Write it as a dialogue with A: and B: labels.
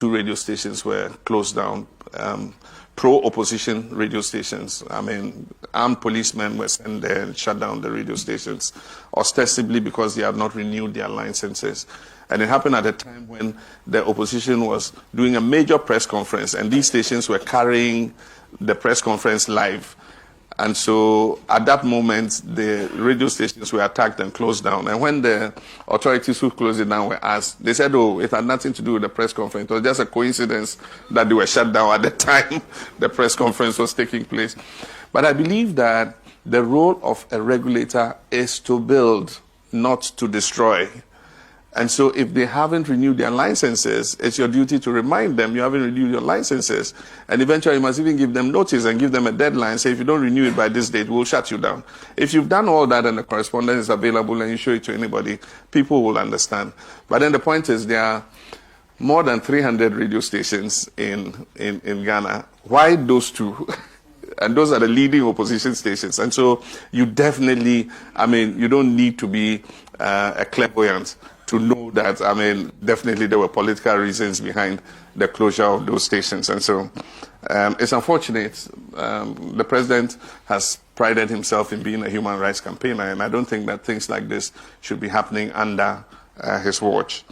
A: two radio stations were closed down, pro-opposition radio stations. I mean, armed policemen were sent there and shut down the radio stations, ostensibly because they had not renewed their licenses. And it happened at a time when the opposition was doing a major press conference, and these stations were carrying the press conference live. And so at that moment, the radio stations were attacked and closed down. And when the authorities who closed it down were asked, they said, oh, it had nothing to do with the press conference. It was just a coincidence that they were shut down at the time the press conference was taking place. But I believe that the role of a regulator is to build, not to destroy. And so if they haven't renewed their licenses, it's your duty to remind them you haven't renewed your licenses. And eventually you must even give them notice and give them a deadline. Say, if you don't renew it by this date, we'll shut you down. If you've done all that and the correspondence is available and you show it to anybody, people will understand. But then the point is there are more than 300 radio stations in Ghana. Why those two? And those are the leading opposition stations. And so you definitely, I mean, you don't need to be a clairvoyant to know that, I mean, definitely there were political reasons behind the closure of those stations. And so it's unfortunate. The president has prided himself in being a human rights campaigner, and I don't think that things like this should be happening under his watch.